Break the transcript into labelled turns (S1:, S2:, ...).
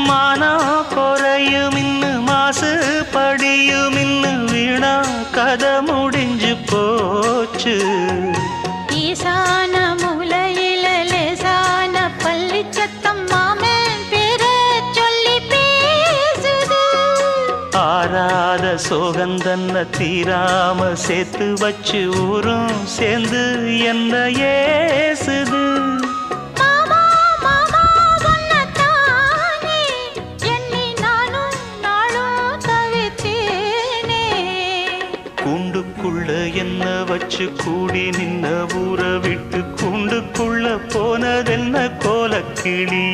S1: மானம் குறையும் இன்னு மாசு படியும் இன்னு வீணா கதை முடிஞ்சு போச்சு.
S2: ஈசான மூலையில லேசான பள்ளி சத்தம் மாமன் பேர சொல்லி பேசுது.
S1: ஆறாத சோகந்தன்ன தீராம சேர்த்து வச்சு ஊரும் சேர்ந்து என்ன ஏசுது.
S2: மாமா மாமா உன்னத்தானே எண்ணி நானும் நாளும் தவித்தேனே.
S1: கூண்டுக்குள்ள என்ன வச்சு கூடி நின்ன ஊரை விட்டு கூண்டுக்குள்ள போனதென்ன கோலக்கிளி.